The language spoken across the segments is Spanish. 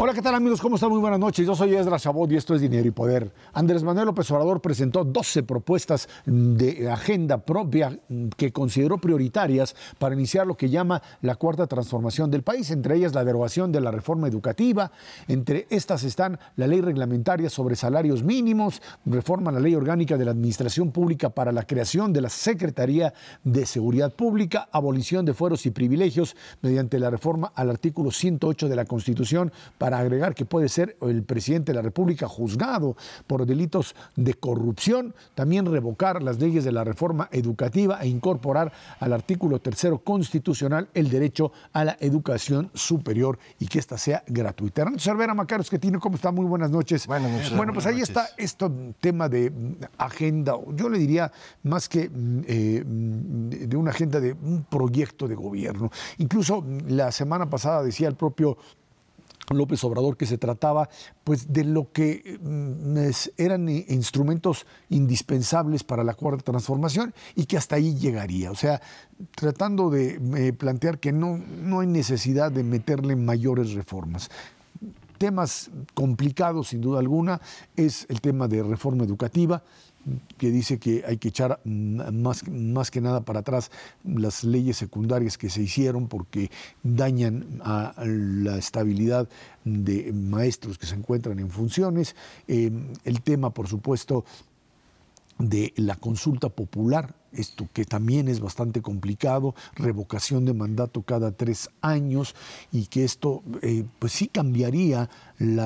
Hola, ¿qué tal amigos? ¿Cómo están? Muy buenas noches. Yo soy Esdras Chabot y esto es Dinero y Poder. Andrés Manuel López Obrador presentó 12 propuestas de agenda propia que consideró prioritarias para iniciar lo que llama la cuarta transformación del país, entre ellas la derogación de la reforma educativa. Entre estas están la ley reglamentaria sobre salarios mínimos, reforma a la ley orgánica de la administración pública para la creación de la Secretaría de Seguridad Pública, abolición de fueros y privilegios mediante la reforma al artículo 108 de la Constitución para agregar que puede ser el presidente de la República juzgado por delitos de corrupción, también revocar las leyes de la reforma educativa e incorporar al artículo 3 constitucional el derecho a la educación superior y que ésta sea gratuita. Ernesto Cervera Macaros, que tiene, ¿cómo está? Muy buenas noches. Buenas noches. Bueno, pues ahí está este tema de agenda, yo le diría más que de una agenda, de un proyecto de gobierno. Incluso la semana pasada decía el propio López Obrador que se trataba pues de lo que eran instrumentos indispensables para la cuarta transformación y que hasta ahí llegaría, o sea, tratando de plantear que no hay necesidad de meterle mayores reformas. Temas complicados sin duda alguna es el tema de reforma educativa, que dice que hay que echar más que nada para atrás las leyes secundarias que se hicieron porque dañan a la estabilidad de maestros que se encuentran en funciones. El tema, por supuesto, de la consulta popular, esto que también es bastante complicado, revocación de mandato cada 3 años y que esto pues sí cambiaría el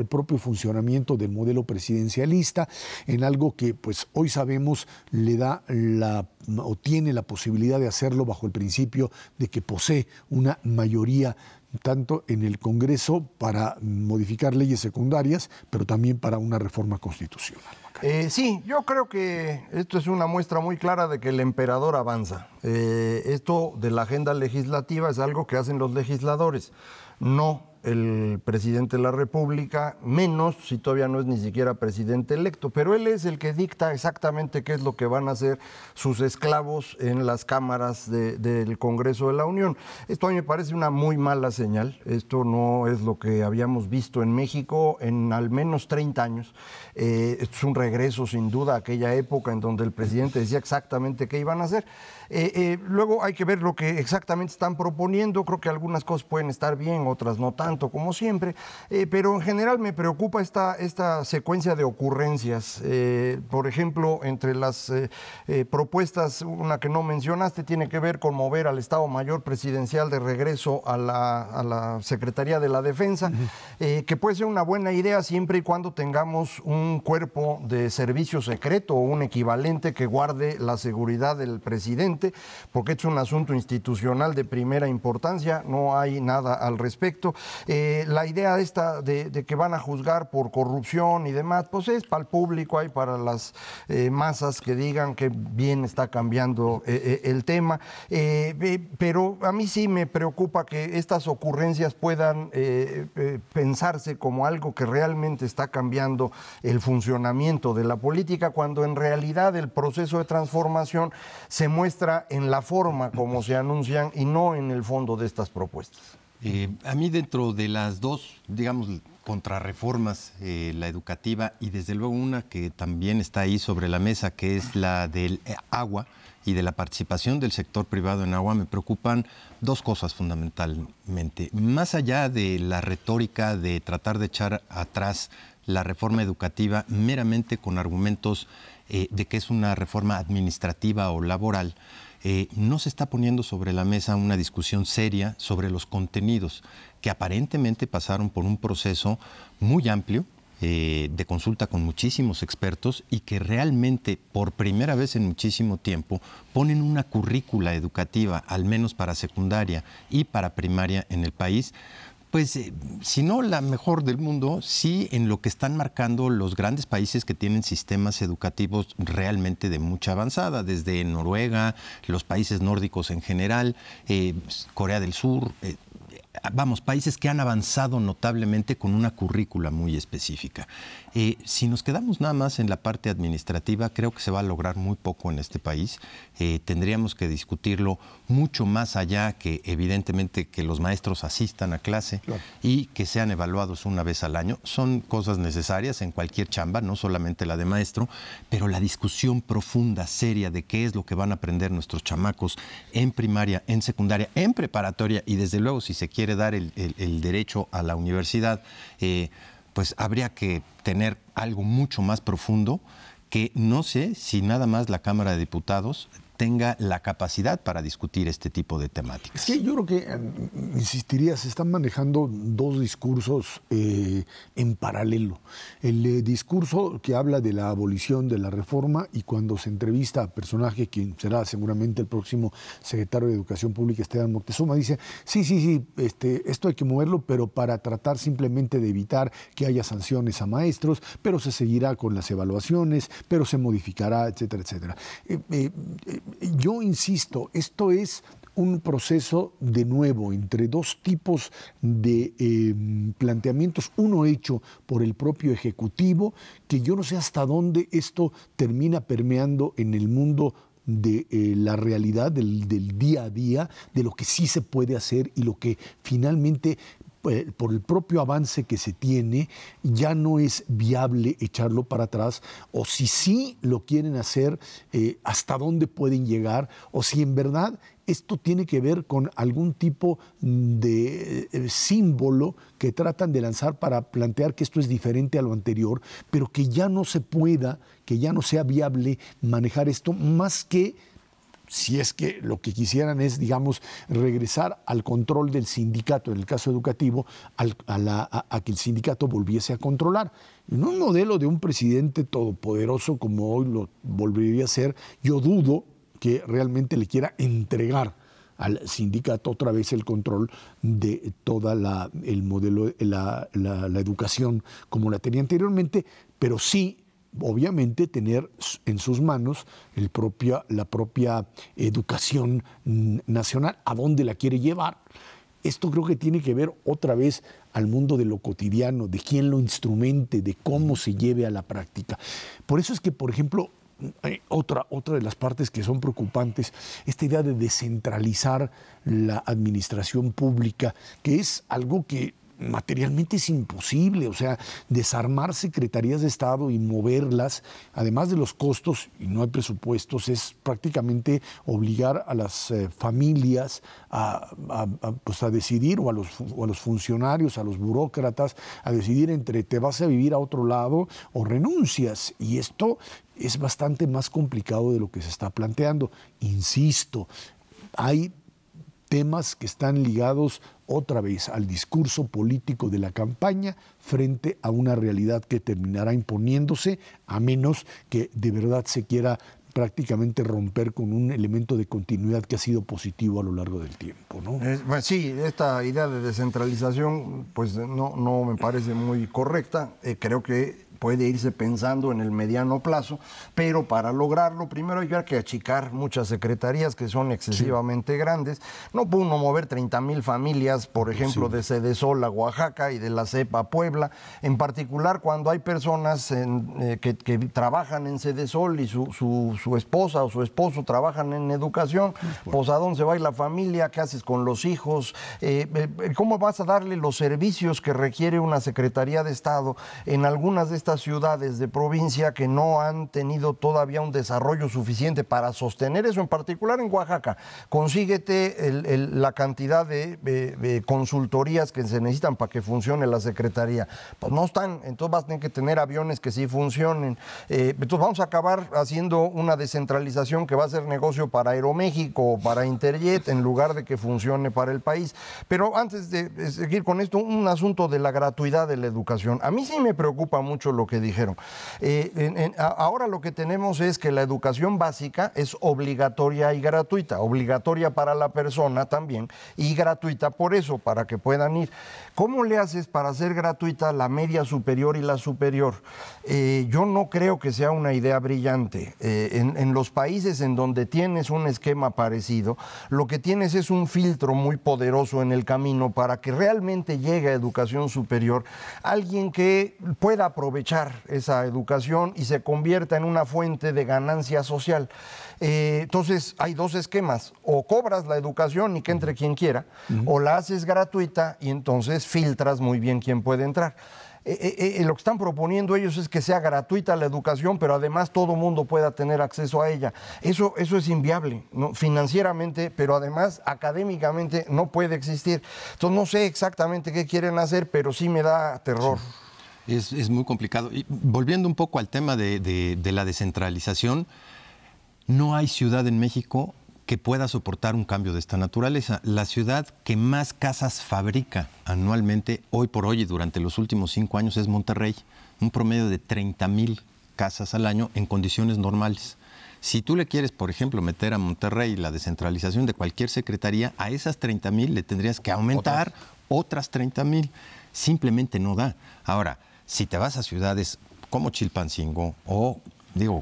propio funcionamiento del modelo presidencialista en algo que pues hoy sabemos le da o tiene la posibilidad de hacerlo bajo el principio de que posee una mayoría tanto en el Congreso para modificar leyes secundarias, pero también para una reforma constitucional. Sí, yo creo que esto es una muestra muy clara de que el emperador avanza. Esto de la agenda legislativa es algo que hacen los legisladores, no el presidente de la República, menos si todavía no es ni siquiera presidente electo, pero él es el que dicta exactamente qué es lo que van a hacer sus esclavos en las cámaras del Congreso de la Unión. Esto a mí me parece una muy mala señal, esto no es lo que habíamos visto en México en al menos 30 años. Esto es un regreso sin duda a aquella época en donde el presidente decía exactamente qué iban a hacer. Luego hay que ver lo que exactamente están proponiendo. Creo que algunas cosas pueden estar bien, otras no tanto, como siempre, pero en general me preocupa esta secuencia de ocurrencias. Por ejemplo, entre las propuestas, una que no mencionaste tiene que ver con mover al Estado Mayor Presidencial de regreso a la Secretaría de la Defensa, que puede ser una buena idea siempre y cuando tengamos un cuerpo de servicio secreto o un equivalente que guarde la seguridad del presidente, porque es un asunto institucional de primera importancia, no hay nada al respecto. La idea esta de que van a juzgar por corrupción y demás, pues es para el público, hay para las masas que digan que bien está cambiando el tema, pero a mí sí me preocupa que estas ocurrencias puedan pensarse como algo que realmente está cambiando el funcionamiento de la política, cuando en realidad el proceso de transformación se muestra en la forma como se anuncian y no en el fondo de estas propuestas. A mí dentro de las dos, digamos, contrarreformas, la educativa y desde luego una que también está ahí sobre la mesa, que es la del agua y de la participación del sector privado en agua, me preocupan dos cosas fundamentalmente. Más allá de la retórica de tratar de echar atrás la reforma educativa meramente con argumentos de que es una reforma administrativa o laboral, no se está poniendo sobre la mesa una discusión seria sobre los contenidos que aparentemente pasaron por un proceso muy amplio de consulta con muchísimos expertos y que realmente por primera vez en muchísimo tiempo ponen una currícula educativa, al menos para secundaria y para primaria en el país, pues si no la mejor del mundo, sí en lo que están marcando los grandes países que tienen sistemas educativos realmente de mucha avanzada, desde Noruega, los países nórdicos en general, Corea del Sur. vamos, países que han avanzado notablemente con una currícula muy específica. Si nos quedamos nada más en la parte administrativa, creo que se va a lograr muy poco en este país. Tendríamos que discutirlo mucho más allá que, evidentemente, que los maestros asistan a clase, claro, y que sean evaluados una vez al año. Son cosas necesarias en cualquier chamba, no solamente la de maestro, pero la discusión profunda, seria, de qué es lo que van a aprender nuestros chamacos en primaria, en secundaria, en preparatoria y, desde luego, si se quiere dar el derecho a la universidad, pues habría que tener algo mucho más profundo que no sé si nada más la Cámara de Diputados tenga la capacidad para discutir este tipo de temáticas. Es que yo creo que, insistiría, se están manejando dos discursos en paralelo. El discurso que habla de la abolición de la reforma, y cuando se entrevista a personaje, quien será seguramente el próximo secretario de Educación Pública, Esteban Moctezuma, dice, sí, esto hay que moverlo, pero para tratar simplemente de evitar que haya sanciones a maestros, pero se seguirá con las evaluaciones, pero se modificará, etcétera, etcétera. Yo insisto, esto es un proceso, de nuevo, entre dos tipos de planteamientos, uno hecho por el propio Ejecutivo, que yo no sé hasta dónde esto termina permeando en el mundo de la realidad, del día a día, de lo que sí se puede hacer y lo que finalmente, por el propio avance que se tiene, ya no es viable echarlo para atrás, o si sí lo quieren hacer, hasta dónde pueden llegar, o si en verdad esto tiene que ver con algún tipo de símbolo que tratan de lanzar para plantear que esto es diferente a lo anterior, pero que ya no se pueda, que ya no sea viable manejar esto, más que si es que lo que quisieran es, digamos, regresar al control del sindicato, en el caso educativo, a que el sindicato volviese a controlar. En un modelo de un presidente todopoderoso como hoy lo volvería a ser, yo dudo que realmente le quiera entregar al sindicato otra vez el control de toda el modelo, la educación como la tenía anteriormente, pero sí, obviamente, tener en sus manos la propia educación nacional, a dónde la quiere llevar. Esto creo que tiene que ver otra vez al mundo de lo cotidiano, de quién lo instrumente, de cómo se lleve a la práctica. Por eso es que, por ejemplo, otra de las partes que son preocupantes, esta idea de descentralizar la administración pública, que es algo que materialmente es imposible, o sea, desarmar secretarías de Estado y moverlas, además de los costos, y no hay presupuestos, es prácticamente obligar a las familias pues a decidir, o a los funcionarios, a los burócratas, a decidir entre te vas a vivir a otro lado o renuncias, y esto es bastante más complicado de lo que se está planteando. Insisto, hay temas que están ligados otra vez al discurso político de la campaña frente a una realidad que terminará imponiéndose, a menos que de verdad se quiera prácticamente romper con un elemento de continuidad que ha sido positivo a lo largo del tiempo, ¿no? Pues sí, esta idea de descentralización pues no me parece muy correcta. Creo que puede irse pensando en el mediano plazo, pero para lograrlo primero hay que achicar muchas secretarías que son excesivamente grandes. No puede uno mover 30,000 familias, por ejemplo, de Cedesol a Oaxaca y de la CEP a Puebla, en particular cuando hay personas que trabajan en Cedesol y su esposa o su esposo trabajan en educación. Pues ¿a dónde se va a ir la familia? ¿Qué haces con los hijos? ¿Cómo vas a darle los servicios que requiere una Secretaría de Estado en algunas de estas ciudades de provincia que no han tenido todavía un desarrollo suficiente para sostener eso? En particular en Oaxaca, consíguete la cantidad de consultorías que se necesitan para que funcione la Secretaría. Pues no están, entonces vas a tener que tener aviones que sí funcionen. Entonces vamos a acabar haciendo una descentralización que va a ser negocio para Aeroméxico o para Interjet en lugar de que funcione para el país. Pero antes de seguir con esto, un asunto de la gratuidad de la educación. A mí sí me preocupa mucho lo lo que dijeron. Ahora lo que tenemos es que la educación básica es obligatoria y gratuita, obligatoria para la persona también y gratuita por eso, para que puedan ir. ¿Cómo le haces para hacer gratuita la media superior y la superior? Yo no creo que sea una idea brillante. En los países en donde tienes un esquema parecido, lo que tienes es un filtro muy poderoso en el camino para que realmente llegue a educación superior alguien que pueda aprovechar esa educación y se convierta en una fuente de ganancia social. Entonces hay dos esquemas: o cobras la educación y que entre quien quiera, o la haces gratuita y entonces filtras muy bien quién puede entrar. Lo que están proponiendo ellos es que sea gratuita la educación, pero además todo mundo pueda tener acceso a ella. Eso es inviable, ¿no? Financieramente, pero además académicamente no puede existir. Entonces no sé exactamente qué quieren hacer, pero sí me da terror. Sí. Es muy complicado. Y volviendo un poco al tema de la descentralización, no hay ciudad en México que pueda soportar un cambio de esta naturaleza. La ciudad que más casas fabrica anualmente, hoy por hoy y durante los últimos 5 años, es Monterrey. Un promedio de 30,000 casas al año en condiciones normales. Si tú le quieres, por ejemplo, meter a Monterrey la descentralización de cualquier secretaría, a esas 30,000 le tendrías que aumentar otras 30,000. Simplemente no da. Ahora, si te vas a ciudades como Chilpancingo o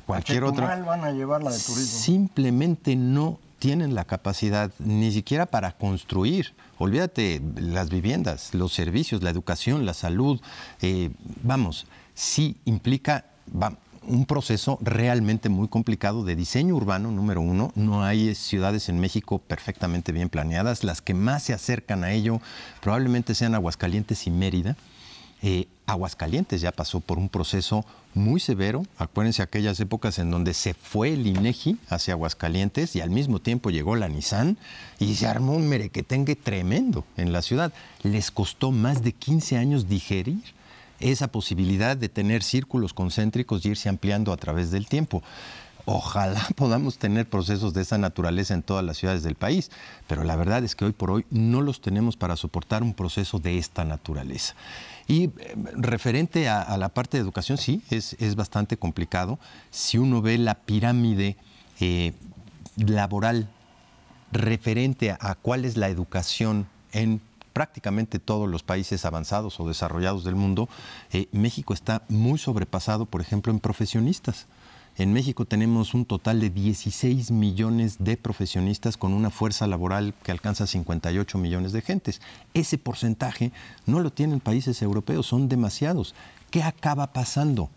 cualquier otra, van a llevarla de turismo. Simplemente no tienen la capacidad ni siquiera para construir. Olvídate las viviendas, los servicios, la educación, la salud. Sí implica un proceso realmente muy complicado de diseño urbano, número uno. No hay ciudades en México perfectamente bien planeadas. Las que más se acercan a ello probablemente sean Aguascalientes y Mérida. Aguascalientes ya pasó por un proceso muy severo. Acuérdense aquellas épocas en donde se fue el INEGI hacia Aguascalientes y al mismo tiempo llegó la Nissan y se armó un merequetengue tremendo en la ciudad. Les costó más de 15 años digerir esa posibilidad de tener círculos concéntricos y irse ampliando a través del tiempo. Ojalá podamos tener procesos de esa naturaleza en todas las ciudades del país, pero la verdad es que hoy por hoy no los tenemos para soportar un proceso de esta naturaleza. Y referente a la parte de educación, sí, es bastante complicado. Si uno ve la pirámide laboral referente a cuál es la educación en prácticamente todos los países avanzados o desarrollados del mundo, México está muy sobrepasado, por ejemplo, en profesionistas. En México tenemos un total de 16 millones de profesionistas con una fuerza laboral que alcanza 58 millones de gentes. Ese porcentaje no lo tienen países europeos, son demasiados. ¿Qué acaba pasando?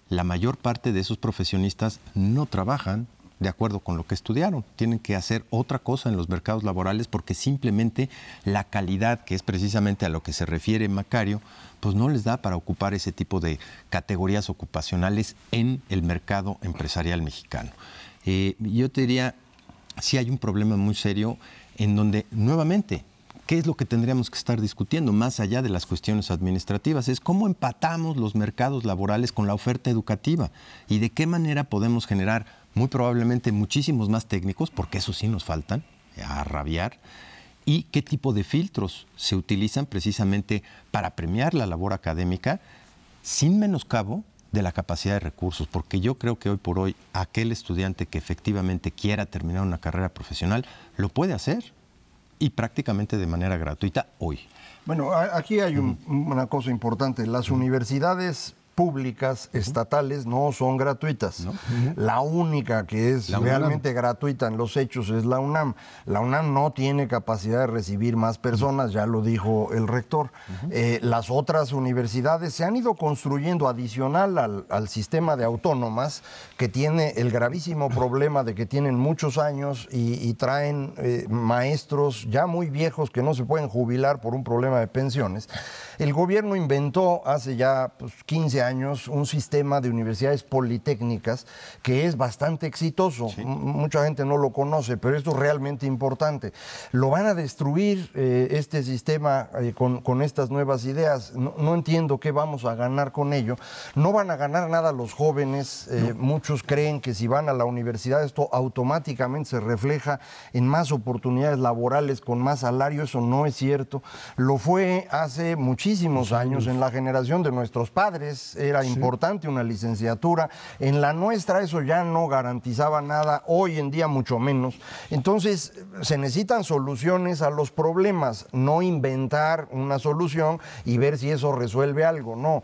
La mayor parte de esos profesionistas no trabajan de acuerdo con lo que estudiaron. Tienen que hacer otra cosa en los mercados laborales porque simplemente la calidad, que es precisamente a lo que se refiere Macario, pues no les da para ocupar ese tipo de categorías ocupacionales en el mercado empresarial mexicano. Yo te diría, sí hay un problema muy serio en donde, nuevamente, ¿qué es lo que tendríamos que estar discutiendo más allá de las cuestiones administrativas? Es cómo empatamos los mercados laborales con la oferta educativa y de qué manera podemos generar muy probablemente muchísimos más técnicos, porque eso sí nos faltan, a rabiar, y qué tipo de filtros se utilizan precisamente para premiar la labor académica sin menoscabo de la capacidad de recursos, porque yo creo que hoy por hoy aquel estudiante que efectivamente quiera terminar una carrera profesional lo puede hacer y prácticamente de manera gratuita hoy. Bueno, aquí hay una cosa importante. Las universidades públicas, estatales, no son gratuitas. ¿No? La única que es realmente gratuita en los hechos es la UNAM. La UNAM no tiene capacidad de recibir más personas, ya lo dijo el rector. Las otras universidades se han ido construyendo adicional al sistema de autónomas, que tiene el gravísimo problema de que tienen muchos años y traen maestros ya muy viejos que no se pueden jubilar por un problema de pensiones. El gobierno inventó hace ya 15 años un sistema de universidades politécnicas que es bastante exitoso. Sí. Mucha gente no lo conoce, pero esto es realmente importante. Lo van a destruir este sistema con estas nuevas ideas. No entiendo qué vamos a ganar con ello. No van a ganar nada los jóvenes. No. Muchos creen que si van a la universidad esto automáticamente se refleja en más oportunidades laborales con más salario. Eso no es cierto. Lo fue hace muchísimos años en la generación de nuestros padres. era importante una licenciatura. En la nuestra eso ya no garantizaba nada, hoy en día mucho menos. Entonces se necesitan soluciones a los problemas, no inventar una solución y ver si eso resuelve algo, no.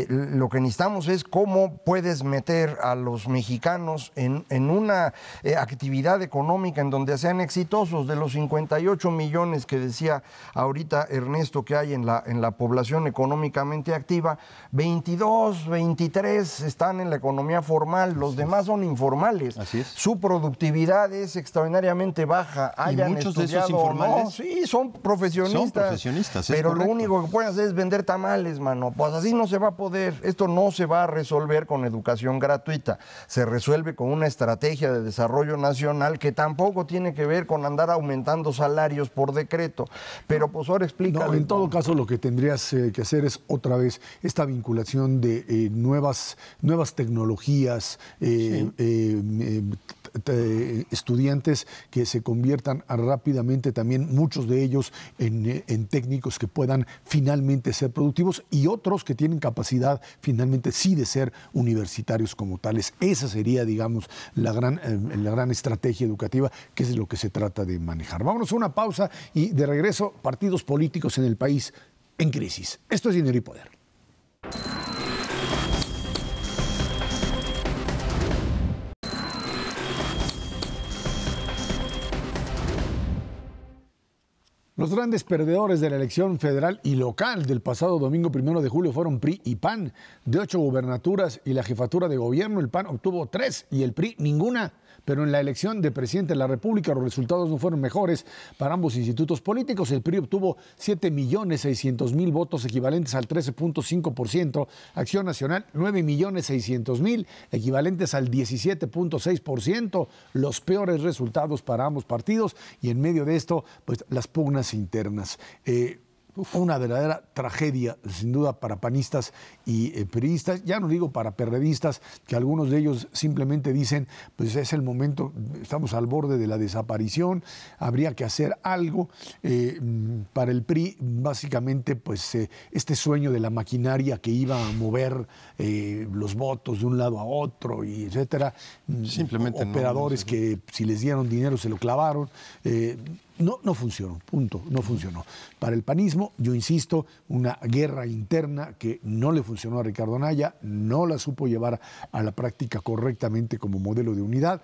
Lo que necesitamos es cómo puedes meter a los mexicanos en una actividad económica en donde sean exitosos. De los 58 millones que decía ahorita Ernesto que hay en la población económicamente activa, 22, 23 están en la economía formal, los demás son informales. Así es. Su productividad es extraordinariamente baja. ¿Y muchos de esos informales? No, sí, son profesionistas. Son profesionistas, pero correcto. lo único que pueden hacer es vender tamales, mano. Pues así no se va a poder. Esto no se va a resolver con educación gratuita. Se resuelve con una estrategia de desarrollo nacional que tampoco tiene que ver con andar aumentando salarios por decreto. Pero pues ahora explícale. No, en todo caso lo que tendrías que hacer es otra vez esta vinculación de nuevas tecnologías, estudiantes que se conviertan rápidamente también, muchos de ellos en técnicos que puedan finalmente ser productivos y otros que tienen capacidad finalmente sí de ser universitarios como tales. Esa sería, digamos, la gran estrategia educativa, que es lo que se trata de manejar. Vámonos a una pausa y de regreso, partidos políticos en el país en crisis. Esto es Dinero y Poder. Los grandes perdedores de la elección federal y local del pasado domingo 1 de julio fueron PRI y PAN. De 8 gubernaturas y la jefatura de gobierno, el PAN obtuvo 3 y el PRI ninguna. Pero en la elección de presidente de la República los resultados no fueron mejores para ambos institutos políticos. El PRI obtuvo 7.600.000 votos, equivalentes al 13.5%. Acción Nacional, 9.600.000, equivalentes al 17.6%. Los peores resultados para ambos partidos. Y en medio de esto, pues las pugnas internas. Una verdadera tragedia, sin duda, para panistas y priistas, ya no digo para perredistas, que algunos de ellos simplemente dicen, pues es el momento, estamos al borde de la desaparición, habría que hacer algo. Para el PRI, básicamente, pues este sueño de la maquinaria que iba a mover los votos de un lado a otro, y etcétera, simplemente operadores que si les dieron dinero se lo clavaron. No funcionó, punto, no funcionó. Para el panismo, yo insisto, una guerra interna que no le funcionó a Ricardo Anaya, no la supo llevar a la práctica correctamente como modelo de unidad,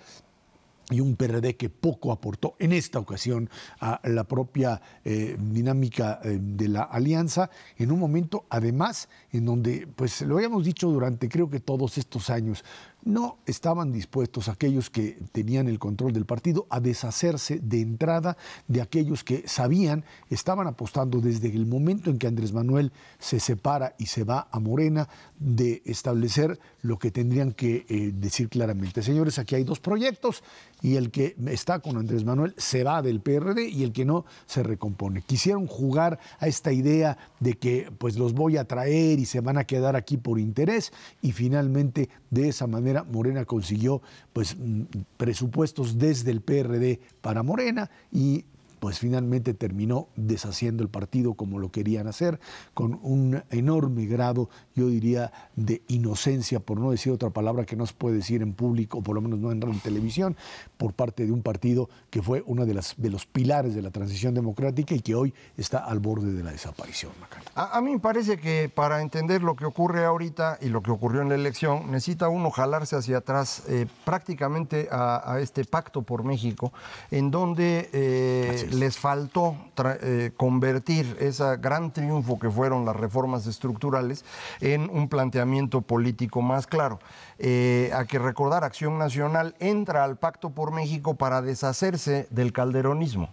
y un PRD que poco aportó en esta ocasión a la propia dinámica de la alianza, en un momento además en donde, pues lo habíamos dicho durante creo que todos estos años, no estaban dispuestos aquellos que tenían el control del partido a deshacerse de entrada de aquellos que sabían, estaban apostando desde el momento en que Andrés Manuel se separa y se va a Morena, de establecer lo que tendrían que decir claramente. Señores, aquí hay dos proyectos y el que está con Andrés Manuel se va del PRD y el que no se recompone. Quisieron jugar a esta idea de que pues los voy a traer y se van a quedar aquí por interés, y finalmente de esa manera Morena consiguió pues presupuestos desde el PRD para Morena, y pues finalmente terminó deshaciendo el partido como lo querían hacer, con un enorme grado, yo diría, de inocencia, por no decir otra palabra que no se puede decir en público, o por lo menos no en televisión, por parte de un partido que fue uno de los pilares de la transición democrática y que hoy está al borde de la desaparición. A mí me parece que para entender lo que ocurre ahorita y lo que ocurrió en la elección, necesita uno jalarse hacia atrás prácticamente a este Pacto por México, en donde les faltó convertir ese gran triunfo que fueron las reformas estructurales en un planteamiento político más claro. Hay que recordar, Acción Nacional entra al Pacto por México para deshacerse del calderonismo,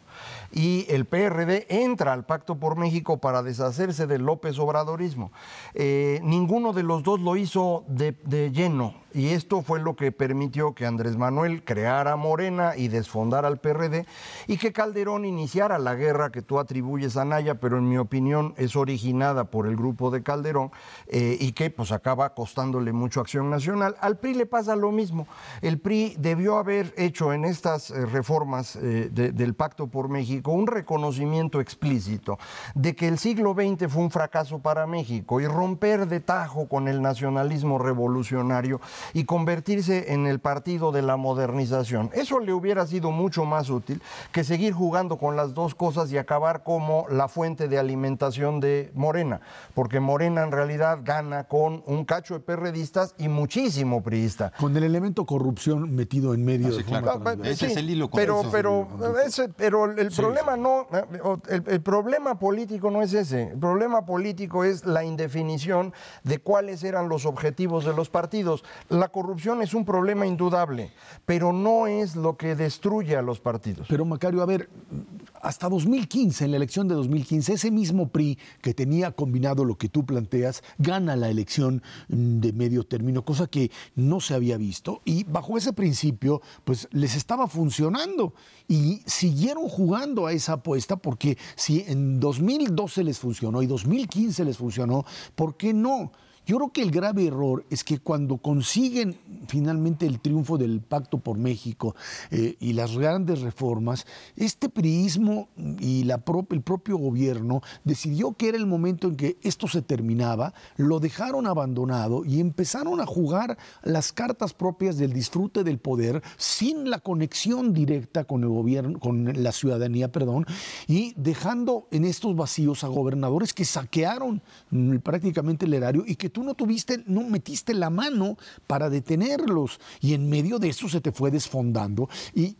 y el PRD entra al Pacto por México para deshacerse del López Obradorismo. Ninguno de los dos lo hizo de lleno, y esto fue lo que permitió que Andrés Manuel creara Morena y desfondara al PRD, y que Calderón iniciara la guerra que tú atribuyes a Anaya, pero en mi opinión es originada por el grupo de Calderón, y que pues acaba costándole mucho a Acción Nacional. Al PRI le pasa lo mismo. El PRI debió haber hecho en estas reformas del Pacto por por México un reconocimiento explícito de que el siglo XX fue un fracaso para México y romper de tajo con el nacionalismo revolucionario y convertirse en el partido de la modernización. Eso le hubiera sido mucho más útil que seguir jugando con las dos cosas y acabar como la fuente de alimentación de Morena, porque Morena en realidad gana con un cacho de perredistas y muchísimo priista. Con el elemento corrupción metido en medio. Sí, claro. Ese es el hilo pero el problema no, el problema político no es ese. El problema político es la indefinición de cuáles eran los objetivos de los partidos. La corrupción es un problema indudable, pero no es lo que destruye a los partidos. Pero Macario, a ver, hasta 2015, en la elección de 2015, ese mismo PRI que tenía combinado lo que tú planteas, gana la elección de medio término, cosa que no se había visto, y bajo ese principio, pues les estaba funcionando y siguieron jugando a esa apuesta, porque si en 2012 les funcionó y 2015 les funcionó, ¿por qué no? Yo creo que el grave error es que cuando consiguen finalmente el triunfo del Pacto por México y las grandes reformas, este priismo y el propio gobierno decidió que era el momento en que esto se terminaba, lo dejaron abandonado y empezaron a jugar las cartas propias del disfrute del poder sin la conexión directa con el gobierno, con la ciudadanía, y dejando en estos vacíos a gobernadores que saquearon prácticamente el erario y que tú no metiste la mano para detenerlos, y en medio de eso se te fue desfondando. Y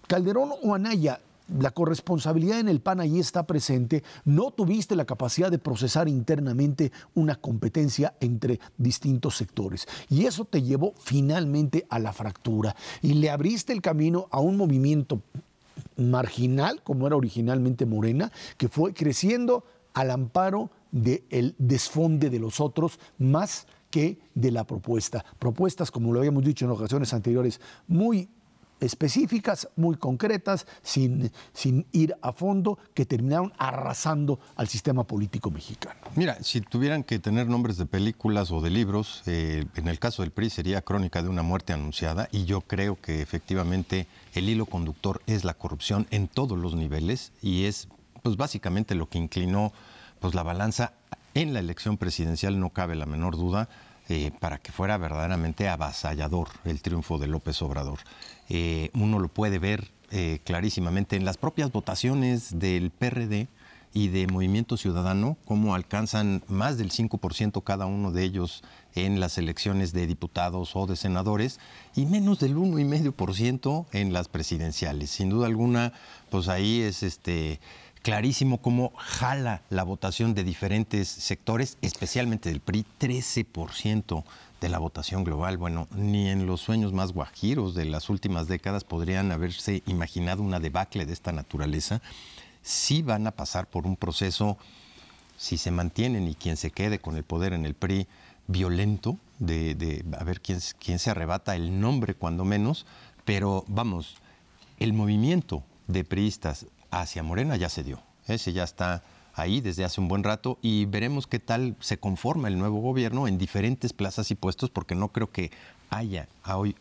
Calderón o Anaya, la corresponsabilidad en el PAN allí está presente, no tuviste la capacidad de procesar internamente una competencia entre distintos sectores, y eso te llevó finalmente a la fractura y le abriste el camino a un movimiento marginal como era originalmente Morena, que fue creciendo al amparo del desfonde de los otros más que de la propuesta. Propuestas, como lo habíamos dicho en ocasiones anteriores, muy específicas, muy concretas, sin ir a fondo, que terminaron arrasando al sistema político mexicano. Mira, si tuvieran que tener nombres de películas o de libros, en el caso del PRI sería Crónica de una muerte anunciada, y yo creo que efectivamente el hilo conductor es la corrupción en todos los niveles, y es pues básicamente lo que inclinó pues la balanza en la elección presidencial, no cabe la menor duda, para que fuera verdaderamente avasallador el triunfo de López Obrador. Uno lo puede ver clarísimamente en las propias votaciones del PRD y de Movimiento Ciudadano, cómo alcanzan más del 5% cada uno de ellos en las elecciones de diputados o de senadores, y menos del 1,5% en las presidenciales. Sin duda alguna, pues ahí es clarísimo cómo jala la votación de diferentes sectores, especialmente del PRI, 13% de la votación global. Bueno, ni en los sueños más guajiros de las últimas décadas podrían haberse imaginado una debacle de esta naturaleza. Sí van a pasar por un proceso, si se mantienen y quien se quede con el poder en el PRI, violento, de a ver quién se arrebata el nombre cuando menos, pero vamos, el movimiento de priistas hacia Morena ya se dio. Ese ya está ahí desde hace un buen rato, y veremos qué tal se conforma el nuevo gobierno en diferentes plazas y puestos, porque no creo que haya hoy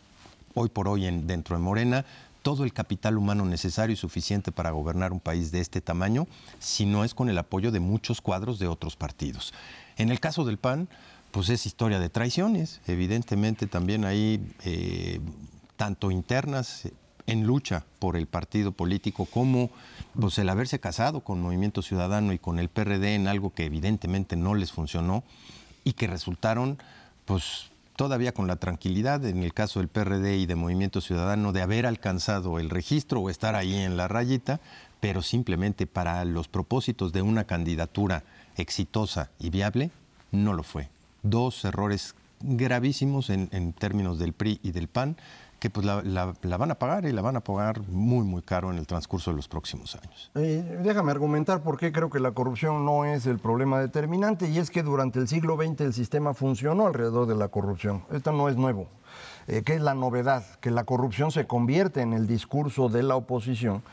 por hoy dentro de Morena todo el capital humano necesario y suficiente para gobernar un país de este tamaño, si no es con el apoyo de muchos cuadros de otros partidos. En el caso del PAN, pues es historia de traiciones, evidentemente también hay tanto internas en lucha por el partido político, como pues, el haberse casado con Movimiento Ciudadano y con el PRD en algo que evidentemente no les funcionó, y que resultaron pues todavía con la tranquilidad, en el caso del PRD y de Movimiento Ciudadano, de haber alcanzado el registro o estar ahí en la rayita, pero simplemente para los propósitos de una candidatura exitosa y viable, no lo fue. Dos errores gravísimos en términos del PRI y del PAN, que pues la van a pagar, y la van a pagar muy, muy caro en el transcurso de los próximos años. Déjame argumentar por qué creo que la corrupción no es el problema determinante, y es que durante el siglo XX el sistema funcionó alrededor de la corrupción. Esto no es nuevo. ¿Qué es la novedad? Que la corrupción se convierte en el discurso de la oposición,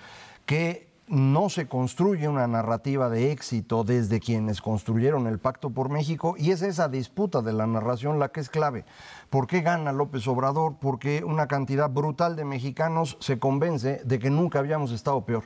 que no se construye una narrativa de éxito desde quienes construyeron el Pacto por México, y es esa disputa de la narración la que es clave. ¿Por qué gana López Obrador? Porque una cantidad brutal de mexicanos se convence de que nunca habíamos estado peor.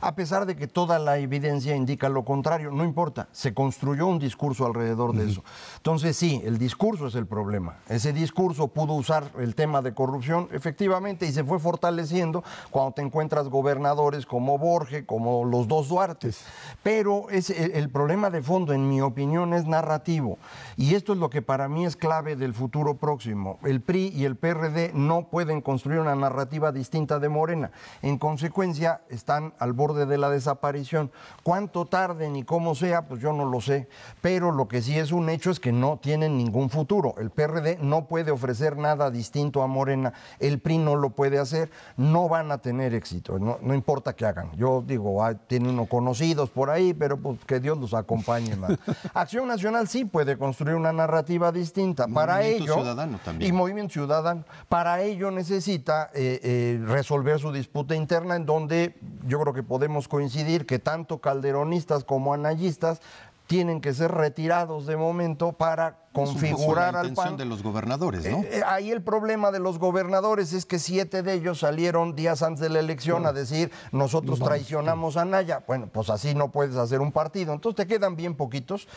a pesar de que toda la evidencia indica lo contrario. No importa, se construyó un discurso alrededor de eso. Entonces sí, el discurso es el problema. Ese discurso pudo usar el tema de corrupción, efectivamente, y se fue fortaleciendo cuando te encuentras gobernadores como Borge, como los dos Duartes. Pero el problema de fondo, en mi opinión, es narrativo. Y esto es lo que para mí es clave del futuro próximo. El PRI y el PRD no pueden construir una narrativa distinta de Morena. En consecuencia, están al borde de la desaparición. ¿Cuánto tarden y cómo sea? Pues yo no lo sé. Pero lo que sí es un hecho es que no tienen ningún futuro. El PRD no puede ofrecer nada distinto a Morena. El PRI no lo puede hacer. No van a tener éxito. No importa qué hagan. Yo digo, tiene unos conocidos por ahí, pero pues que Dios los acompañe más. Acción Nacional sí puede construir una narrativa distinta. Para ello, Ciudadano también. Y Movimiento Ciudadano, para ello necesita resolver su disputa interna, en donde yo creo que podemos coincidir que tanto calderonistas como anayistas tienen que ser retirados de momento para configurar al PAN. De los gobernadores, ¿no? Ahí el problema de los gobernadores es que 7 de ellos salieron días antes de la elección a decir, nosotros traicionamos a Naya. Bueno, pues así no puedes hacer un partido. Entonces te quedan bien poquitos,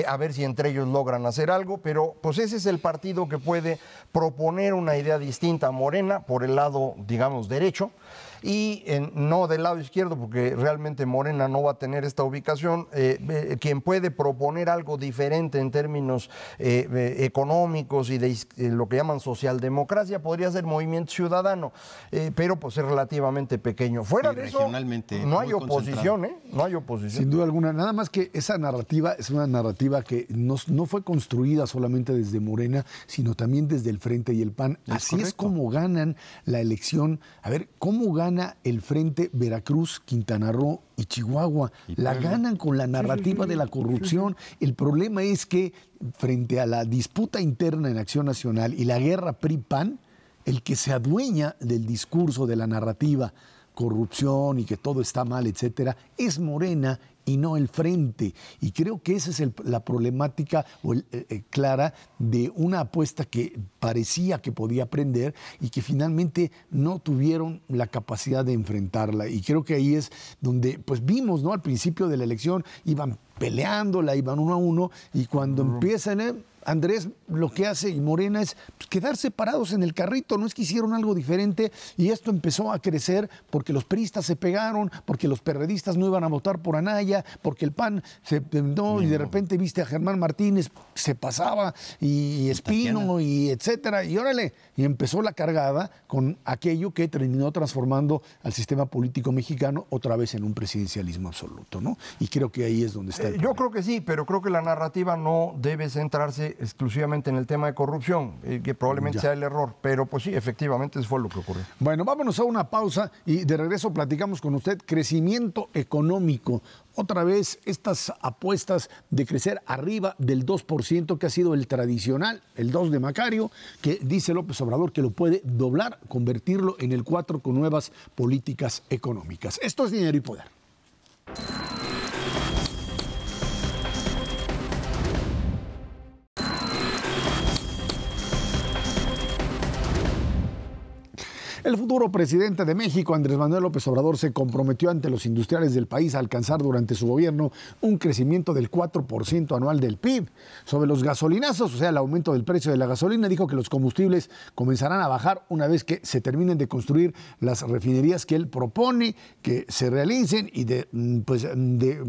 a ver si entre ellos logran hacer algo, pero pues ese es el partido que puede proponer una idea distinta a Morena por el lado, digamos, derecho, y no del lado izquierdo, porque realmente Morena no va a tener esta ubicación. Quien puede proponer algo diferente en términos económicos y de lo que llaman socialdemocracia podría ser Movimiento Ciudadano, pero pues es relativamente pequeño. Fuera de eso, no hay oposición, no hay oposición. Sin duda alguna, nada más que esa narrativa es una narrativa que no fue construida solamente desde Morena, sino también desde el Frente y el PAN. Así es como ganan la elección. A ver, ¿cómo gana el Frente Veracruz, Quintana Roo y Chihuahua? La ganan con la narrativa de la corrupción. El problema es que frente a la disputa interna en Acción Nacional y la guerra PRI-PAN, el que se adueña del discurso, de la narrativa, corrupción y que todo está mal, etcétera, es Morena y no el Frente. Y creo que esa es la problemática clara de una apuesta que parecía que podía prender y que finalmente no tuvieron la capacidad de enfrentarla. Y creo que ahí es donde pues vimos, ¿no? Al principio de la elección iban peleándola, iban 1-1, y cuando empiezan, Andrés lo que hace y Morena es pues, quedar separados en el carrito. No es que hicieron algo diferente, y esto empezó a crecer porque los priistas se pegaron, porque los perredistas no iban a votar por Anaya, porque el PAN se no, y de repente viste a Germán Martínez, se pasaba, y Espino, y etcétera, y órale, y empezó la cargada con aquello que terminó transformando al sistema político mexicano otra vez en un presidencialismo absoluto, ¿no? Y creo que ahí es donde está el problema. Yo creo que sí, pero creo que la narrativa no debe centrarse exclusivamente en el tema de corrupción, que probablemente sea el error, pero pues sí, efectivamente eso fue lo que ocurrió. Bueno, vámonos a una pausa y de regreso platicamos con usted crecimiento económico. Otra vez estas apuestas de crecer arriba del 2%, que ha sido el tradicional, el 2 de Macario, que dice López Obrador que lo puede doblar, convertirlo en el 4 con nuevas políticas económicas. Esto es Dinero y Poder. El futuro presidente de México, Andrés Manuel López Obrador, se comprometió ante los industriales del país a alcanzar durante su gobierno un crecimiento del 4% anual del PIB. Sobre los gasolinazos, o sea, el aumento del precio de la gasolina, dijo que los combustibles comenzarán a bajar una vez que se terminen de construir las refinerías que él propone, que se realicen y de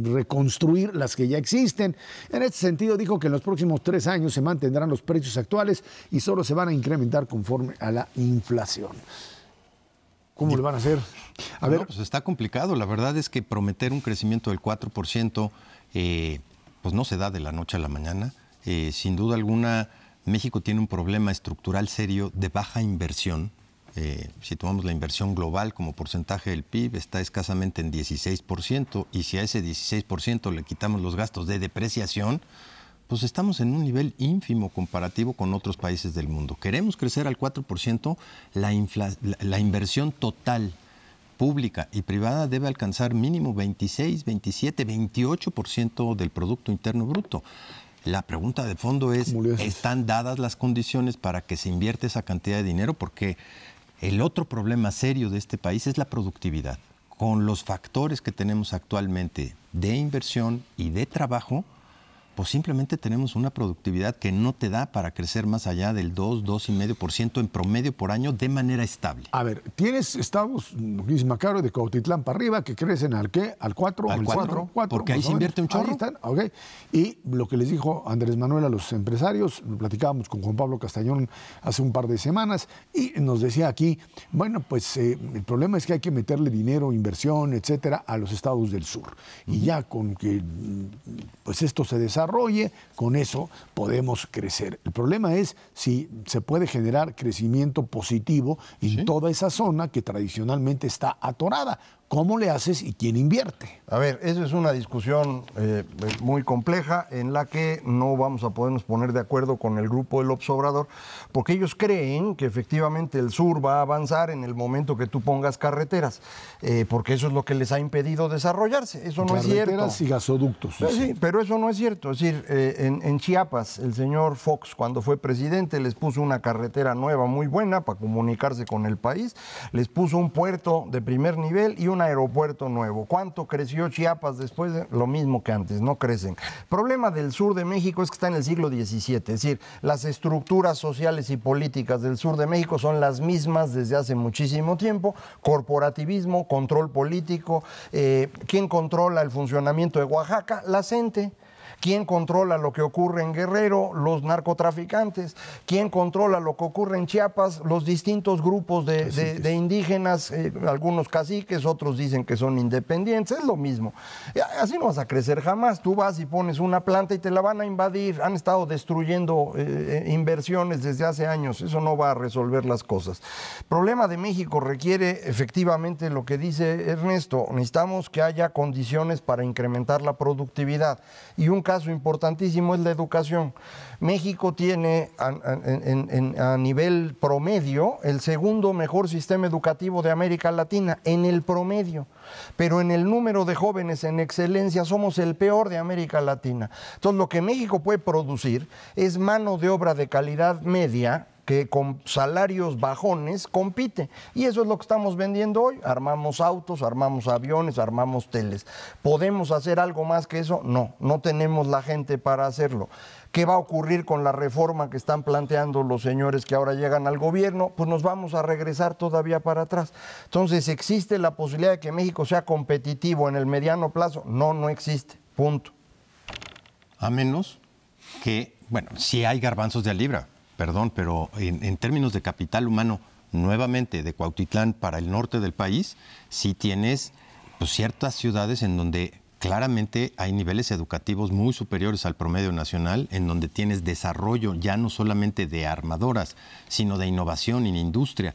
reconstruir las que ya existen. En este sentido, dijo que en los próximos 3 años se mantendrán los precios actuales y solo se van a incrementar conforme a la inflación. ¿Cómo le van a hacer? A ver. Pues está complicado. La verdad es que prometer un crecimiento del 4%, pues no se da de la noche a la mañana. Sin duda alguna, México tiene un problema estructural serio de baja inversión. Si tomamos la inversión global como porcentaje del PIB, está escasamente en 16%, y si a ese 16% le quitamos los gastos de depreciación, pues estamos en un nivel ínfimo comparativo con otros países del mundo. Queremos crecer al 4%, la inversión total pública y privada debe alcanzar mínimo 26, 27, 28% del Producto Interno Bruto. La pregunta de fondo es, ¿están dadas las condiciones para que se invierta esa cantidad de dinero? Porque el otro problema serio de este país es la productividad. con los factores que tenemos actualmente de inversión y de trabajo, pues simplemente tenemos una productividad que no te da para crecer más allá del 2,5% en promedio por año de manera estable. A ver, tienes estados, Luis Macario, de Cuautitlán para arriba, que crecen ¿al qué? ¿Al 4? Al 4, porque ahí se invierte un chorro. Ahí están, ok. Y lo que les dijo Andrés Manuel a los empresarios, lo platicábamos con Juan Pablo Castañón hace un par de semanas, y nos decía aquí, bueno, pues el problema es que hay que meterle dinero, inversión, etcétera, a los estados del sur. Y ya con que pues esto se desarrolle, con eso podemos crecer. El problema es si se puede generar crecimiento positivo en toda esa zona que tradicionalmente está atorada. ¿Cómo le haces y quién invierte? A ver, eso es una discusión muy compleja en la que no vamos a podernos poner de acuerdo con el grupo del López Obrador, porque ellos creen que efectivamente el sur va a avanzar en el momento que tú pongas carreteras, porque eso es lo que les ha impedido desarrollarse. Eso no es cierto. Carreteras y gasoductos. Sí, pero eso no es cierto. Es decir, en Chiapas, el señor Fox, cuando fue presidente, les puso una carretera nueva muy buena para comunicarse con el país, les puso un puerto de primer nivel y un aeropuerto nuevo. ¿Cuánto creció Chiapas después? Lo mismo que antes, no crecen. El problema del sur de México es que está en el siglo XVII, es decir, las estructuras sociales y políticas del sur de México son las mismas desde hace muchísimo tiempo, corporativismo, control político, ¿quién controla el funcionamiento de Oaxaca? La gente. ¿Quién controla lo que ocurre en Guerrero? Los narcotraficantes. ¿Quién controla lo que ocurre en Chiapas? Los distintos grupos de indígenas, algunos caciques, otros dicen que son independientes, es lo mismo. Así no vas a crecer jamás. Tú vas y pones una planta y te la van a invadir. Han estado destruyendo inversiones desde hace años. Eso no va a resolver las cosas. El problema de México requiere efectivamente lo que dice Ernesto. Necesitamos que haya condiciones para incrementar la productividad. Y un caso importantísimo es la educación. México tiene a nivel promedio el segundo mejor sistema educativo de América Latina, en el promedio, pero en el número de jóvenes en excelencia somos el peor de América Latina. Entonces lo que México puede producir es mano de obra de calidad media, que con salarios bajones compite. Y eso es lo que estamos vendiendo hoy. Armamos autos, armamos aviones, armamos teles. ¿Podemos hacer algo más que eso? No, no tenemos la gente para hacerlo. ¿Qué va a ocurrir con la reforma que están planteando los señores que ahora llegan al gobierno? Pues nos vamos a regresar todavía para atrás. Entonces, ¿existe la posibilidad de que México sea competitivo en el mediano plazo? No, no existe. Punto. A menos que, bueno, sí hay garbanzos de a libra. Perdón, pero en términos de capital humano, nuevamente de Cuautitlán para el norte del país, sí tienes pues, ciertas ciudades en donde claramente hay niveles educativos muy superiores al promedio nacional, en donde tienes desarrollo ya no solamente de armadoras, sino de innovación en industria.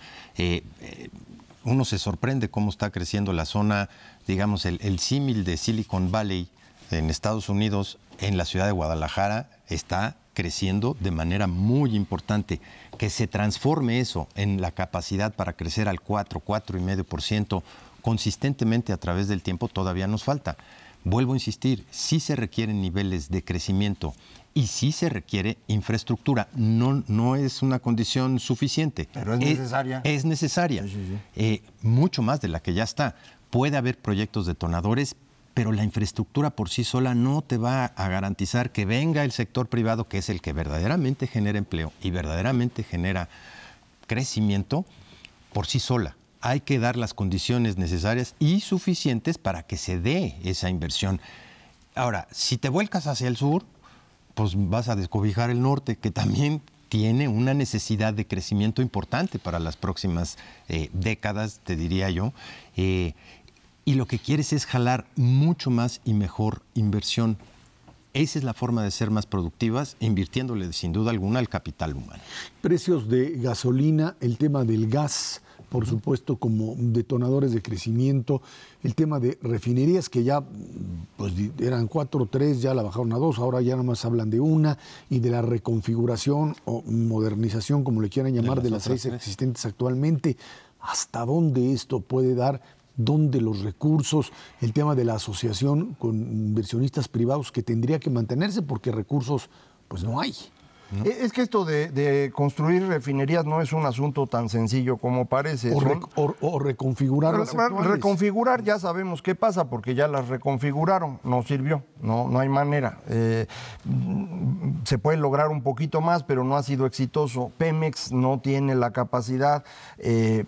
Uno se sorprende cómo está creciendo la zona, digamos, el símil de Silicon Valley en Estados Unidos, en la ciudad de Guadalajara, está creciendo de manera muy importante. Que se transforme eso en la capacidad para crecer al 4,5% consistentemente a través del tiempo todavía nos falta. Vuelvo a insistir, sí se requieren niveles de crecimiento y sí se requiere infraestructura. No es una condición suficiente. Pero es necesaria. Es necesaria. Sí. Mucho más de la que ya está. Puede haber proyectos detonadores, pero la infraestructura por sí sola no te va a garantizar que venga el sector privado, que es el que verdaderamente genera empleo y verdaderamente genera crecimiento por sí sola. Hay que dar las condiciones necesarias y suficientes para que se dé esa inversión. Ahora, si te vuelcas hacia el sur, pues vas a descobijar el norte, que también tiene una necesidad de crecimiento importante para las próximas décadas, te diría yo. Y lo que quieres es jalar mucho más y mejor inversión. Esa es la forma de ser más productivas, invirtiéndole sin duda alguna al capital humano. Precios de gasolina, el tema del gas, por supuesto, como detonadores de crecimiento, el tema de refinerías que ya pues, eran 4 o 3, ya la bajaron a 2, ahora ya nada más hablan de una, y de la reconfiguración o modernización, como le quieran llamar, de las 6 existentes actualmente. ¿Hasta dónde esto puede dar? ¿Dónde los recursos? El tema de la asociación con inversionistas privados que tendría que mantenerse porque recursos pues no hay. ¿no? Es que esto de construir refinerías no es un asunto tan sencillo como parece. O reconfigurar las actuales. Reconfigurar, ya sabemos qué pasa, porque ya las reconfiguraron, no sirvió, no hay manera. Se puede lograr un poquito más, pero no ha sido exitoso. Pemex no tiene la capacidad.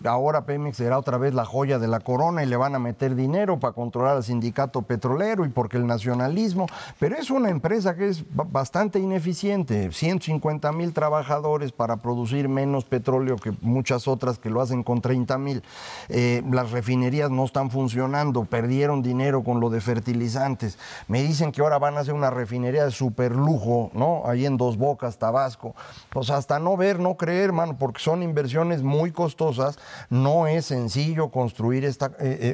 Ahora Pemex será otra vez la joya de la corona y le van a meter dinero para controlar al sindicato petrolero y porque el nacionalismo, pero es una empresa que es bastante ineficiente, 150,000 trabajadores para producir menos petróleo que muchas otras que lo hacen con 30,000. Las refinerías no están funcionando, perdieron dinero con lo de fertilizantes. Me dicen que ahora van a hacer una refinería de super lujo, ¿no? Ahí en Dos Bocas, Tabasco. Pues hasta no ver, no creer, hermano, porque son inversiones muy costosas. No es sencillo construir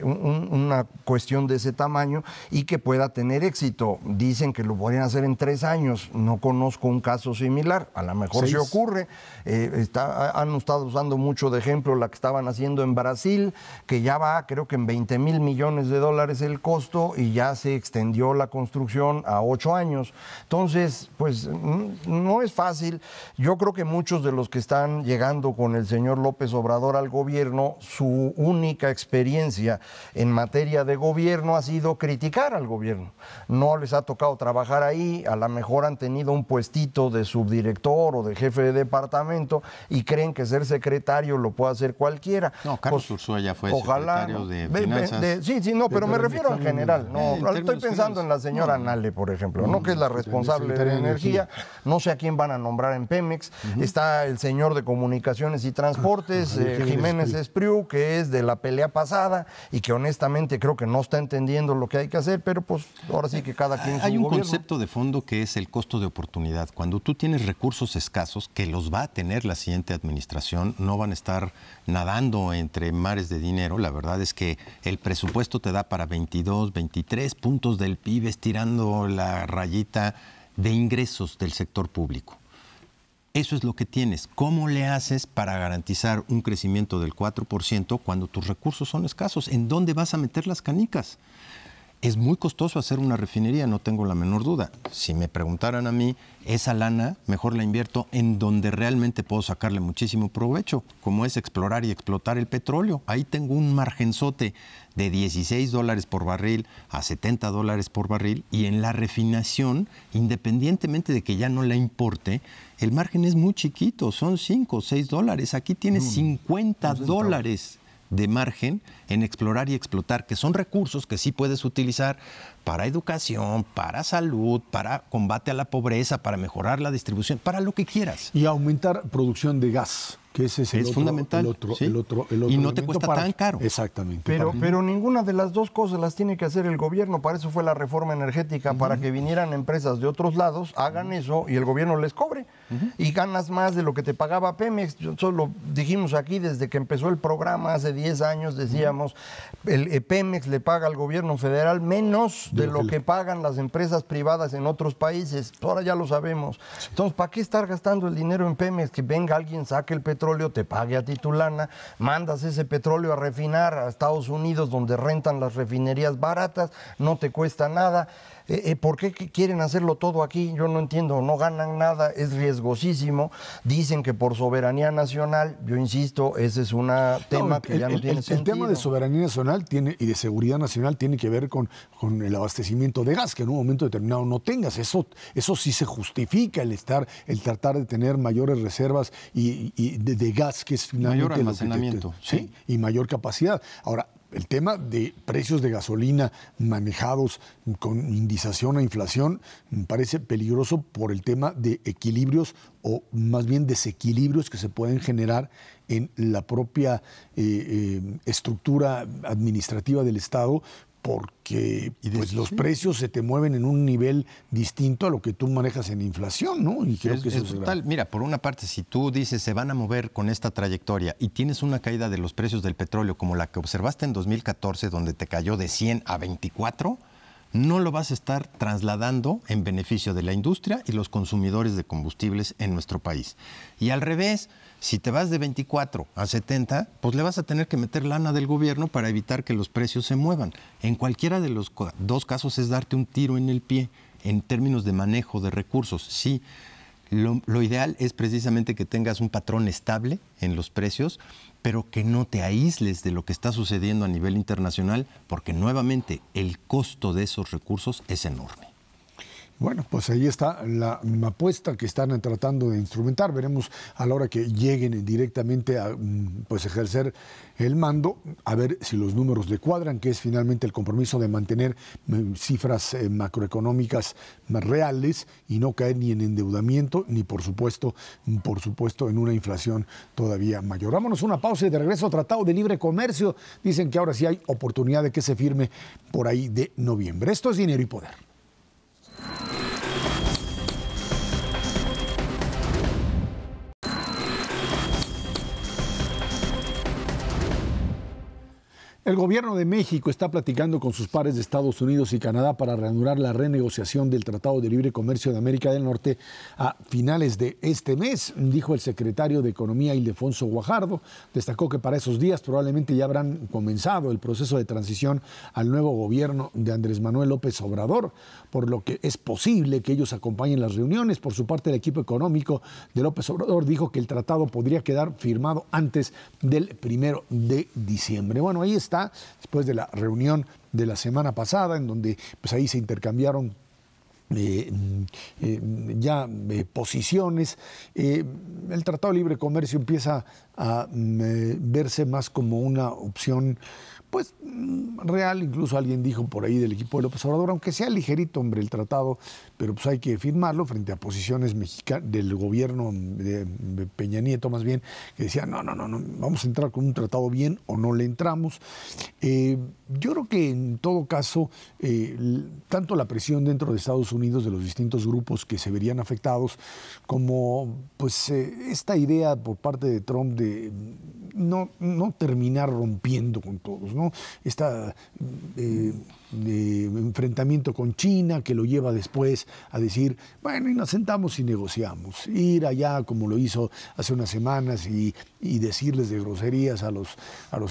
una cuestión de ese tamaño y que pueda tener éxito. Dicen que lo podrían hacer en 3 años. No conozco un caso similar. A lo mejor 6. se ocurre. Han estado usando mucho de ejemplo la que estaban haciendo en Brasil, que ya va, creo que en 20,000 millones de dólares el costo y ya se extendió la construcción a 8 años. Entonces, pues no es fácil. Yo creo que muchos de los que están llegando con el señor López Obrador al gobierno, su única experiencia en materia de gobierno ha sido criticar al gobierno. No les ha tocado trabajar ahí, a lo mejor han tenido un puestito de subdirector o de jefe de departamento y creen que ser secretario lo puede hacer cualquiera. No, Carlos Ursúa ya fue secretario de Finanzas. Sí, no, pero me refiero en general. No, estoy pensando en la señora Nale, por ejemplo, ¿no? Que es la responsable de energía. No sé a quién van a nombrar en Pemex. Está el señor de Comunicaciones y Transportes, Jiménez Espriu, que es de la pelea pasada y que honestamente creo que no está entendiendo lo que hay que hacer, pero pues ahora sí que cada quien su Hay un gobierno. concepto de fondo que es el costo de oportunidad. Cuando tú tienes recursos escasos, que los va a tener la siguiente administración, no van a estar nadando entre mares de dinero. La verdad es que el presupuesto te da para 22, 23 puntos del PIB, estirando la rayita de ingresos del sector público. Eso es lo que tienes. ¿Cómo le haces para garantizar un crecimiento del 4% cuando tus recursos son escasos? ¿En dónde vas a meter las canicas? Es muy costoso hacer una refinería, no tengo la menor duda. Si me preguntaran a mí, esa lana mejor la invierto en donde realmente puedo sacarle muchísimo provecho, como es explorar y explotar el petróleo. Ahí tengo un margenzote de $16 por barril a $70 por barril, y en la refinación, independientemente de que ya no la importe, el margen es muy chiquito, son $5 o $6. Aquí tienes $50 de margen en explorar y explotar, que son recursos que sí puedes utilizar para educación, para salud, para combate a la pobreza, para mejorar la distribución, para lo que quieras. Y aumentar producción de gas, que ese es el otro, fundamental. ¿sí? el otro y no te cuesta tan caro. Exactamente. Pero ninguna de las dos cosas las tiene que hacer el gobierno. Para eso fue la reforma energética, para que vinieran empresas de otros lados, hagan eso y el gobierno les cobre. Y ganas más de lo que te pagaba Pemex. Solo dijimos aquí desde que empezó el programa hace 10 años, decíamos, el Pemex le paga al gobierno federal menos de lo que pagan las empresas privadas en otros países. Ahora ya lo sabemos. Entonces, ¿para qué estar gastando el dinero en Pemex? Que venga alguien, saque el petróleo, te pague a ti tu lana, mandas ese petróleo a refinar a Estados Unidos, donde rentan las refinerías baratas, no te cuesta nada. ¿Por qué quieren hacerlo todo aquí? Yo no entiendo, no ganan nada, es riesgosísimo. Dicen que por soberanía nacional, yo insisto, ese es un tema que ya no tiene sentido. El tema de soberanía nacional y de seguridad nacional tiene que ver con el abastecimiento de gas, que en un momento determinado no tengas. Eso sí se justifica, el tratar de tener mayores reservas de gas, que es finalmente mayor almacenamiento, sí, y mayor capacidad. Ahora, el tema de precios de gasolina manejados con indización a inflación me parece peligroso por el tema de equilibrios o más bien desequilibrios que se pueden generar en la propia estructura administrativa del Estado, porque pues, los precios se te mueven en un nivel distinto a lo que tú manejas en inflación, ¿no? Y creo que eso es total. Mira, por una parte, si tú dices se van a mover con esta trayectoria y tienes una caída de los precios del petróleo como la que observaste en 2014, donde te cayó de 100 a 24, no lo vas a estar trasladando en beneficio de la industria y los consumidores de combustibles en nuestro país. Y al revés, si te vas de 24 a 70, pues le vas a tener que meter lana del gobierno para evitar que los precios se muevan. En cualquiera de los dos casos es darte un tiro en el pie en términos de manejo de recursos. Sí, Lo ideal es precisamente que tengas un patrón estable en los precios, pero que no te aísles de lo que está sucediendo a nivel internacional, porque nuevamente el costo de esos recursos es enorme. Bueno, pues ahí está la apuesta que están tratando de instrumentar. Veremos a la hora que lleguen directamente a pues ejercer el mando, a ver si los números le cuadran, que es finalmente el compromiso de mantener cifras macroeconómicas reales y no caer ni en endeudamiento ni por supuesto en una inflación todavía mayor. Vámonos a una pausa y de regreso a Tratado de Libre Comercio. Dicen que ahora sí hay oportunidad de que se firme por ahí de noviembre. Esto es Dinero y Poder. El gobierno de México está platicando con sus pares de Estados Unidos y Canadá para reanudar la renegociación del Tratado de Libre Comercio de América del Norte a finales de este mes, dijo el secretario de Economía Ildefonso Guajardo. Destacó que para esos días probablemente ya habrán comenzado el proceso de transición al nuevo gobierno de Andrés Manuel López Obrador, por lo que es posible que ellos acompañen las reuniones. Por su parte, el equipo económico de López Obrador dijo que el tratado podría quedar firmado antes del 1 de diciembre. Bueno, ahí está. Después de la reunión de la semana pasada, en donde pues ahí se intercambiaron posiciones, el Tratado de Libre Comercio empieza a verse más como una opción pues real. Incluso alguien dijo por ahí del equipo de López Obrador, aunque sea ligerito, hombre, el tratado, pero pues hay que firmarlo frente a posiciones del gobierno de Peña Nieto, más bien, que decían, no, vamos a entrar con un tratado bien o no le entramos. Yo creo que en todo caso, tanto la presión dentro de Estados Unidos de los distintos grupos que se verían afectados, como pues esta idea por parte de Trump de no terminar rompiendo con todos, ¿no? Esta enfrentamiento con China que lo lleva después a decir, bueno, y nos sentamos y negociamos. Ir allá como lo hizo hace unas semanas y decirles de groserías a los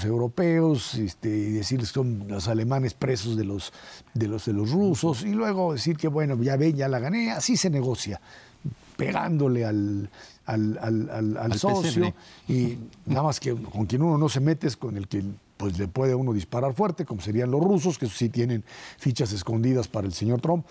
europeos, y decirles que son los alemanes presos de los rusos, y luego decir que bueno, ya ven, ya la gané. Así se negocia, pegándole al socio, PCB. Y nada más que con quien uno no se mete es con el que pues le puede uno disparar fuerte, como serían los rusos, que sí tienen fichas escondidas para el señor Trump.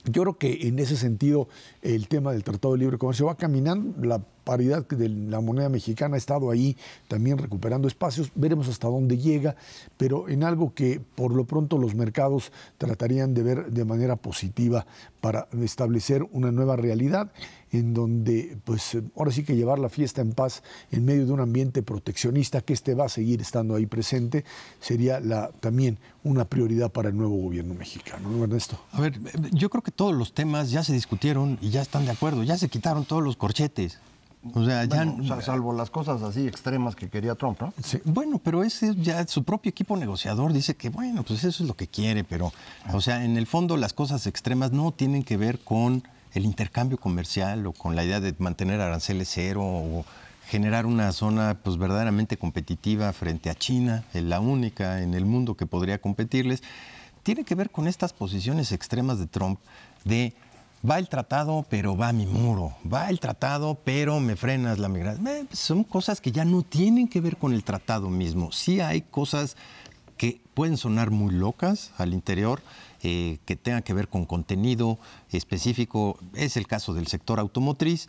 Yo creo que en ese sentido el tema del Tratado de Libre Comercio va caminando. La paridad de la moneda mexicana ha estado ahí también recuperando espacios. Veremos hasta dónde llega, pero en algo que por lo pronto los mercados tratarían de ver de manera positiva para establecer una nueva realidad en donde, pues, ahora sí que llevar la fiesta en paz en medio de un ambiente proteccionista, que va a seguir estando ahí presente, sería también una prioridad para el nuevo gobierno mexicano, ¿no, Ernesto? A ver, yo creo que todos los temas ya se discutieron y ya están de acuerdo, ya se quitaron todos los corchetes. O sea, salvo las cosas así extremas que quería Trump, ¿no? Sí, bueno, pero ese ya su propio equipo negociador dice que, bueno, pues eso es lo que quiere, pero, o sea, en el fondo las cosas extremas no tienen que ver con el intercambio comercial o con la idea de mantener aranceles cero o generar una zona pues verdaderamente competitiva frente a China, la única en el mundo que podría competirles. Tiene que ver con estas posiciones extremas de Trump de va el tratado, pero va mi muro. Va el tratado, pero me frenas la migración. Son cosas que ya no tienen que ver con el tratado mismo. Sí hay cosas que pueden sonar muy locas al interior, que tengan que ver con contenido específico. Es el caso del sector automotriz.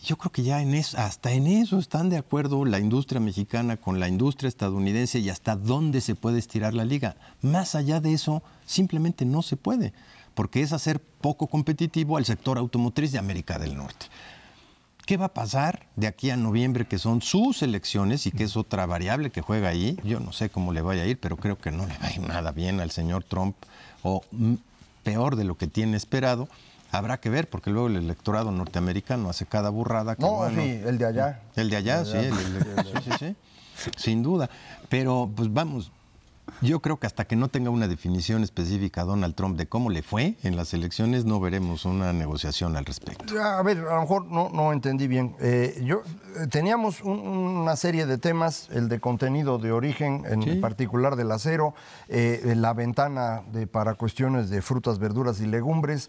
Yo creo que ya hasta en eso están de acuerdo la industria mexicana con la industria estadounidense y hasta dónde se puede estirar la liga. Más allá de eso, simplemente no se puede, porque es hacer poco competitivo al sector automotriz de América del Norte. ¿Qué va a pasar de aquí a noviembre, que son sus elecciones y que es otra variable que juega ahí? Yo no sé cómo le vaya a ir, pero creo que no le va a ir nada bien al señor Trump, o peor de lo que tiene esperado. Habrá que ver, porque luego el electorado norteamericano hace cada burrada. Que, no, bueno, sí, el de allá. El de allá, sí, sí, sin duda. Pero, pues vamos, Yo creo que hasta que no tenga una definición específica Donald Trump de cómo le fue en las elecciones, no veremos una negociación al respecto. A ver, a lo mejor no entendí bien. Teníamos una serie de temas, el de contenido de origen, en particular del acero, la ventana para cuestiones de frutas, verduras y legumbres,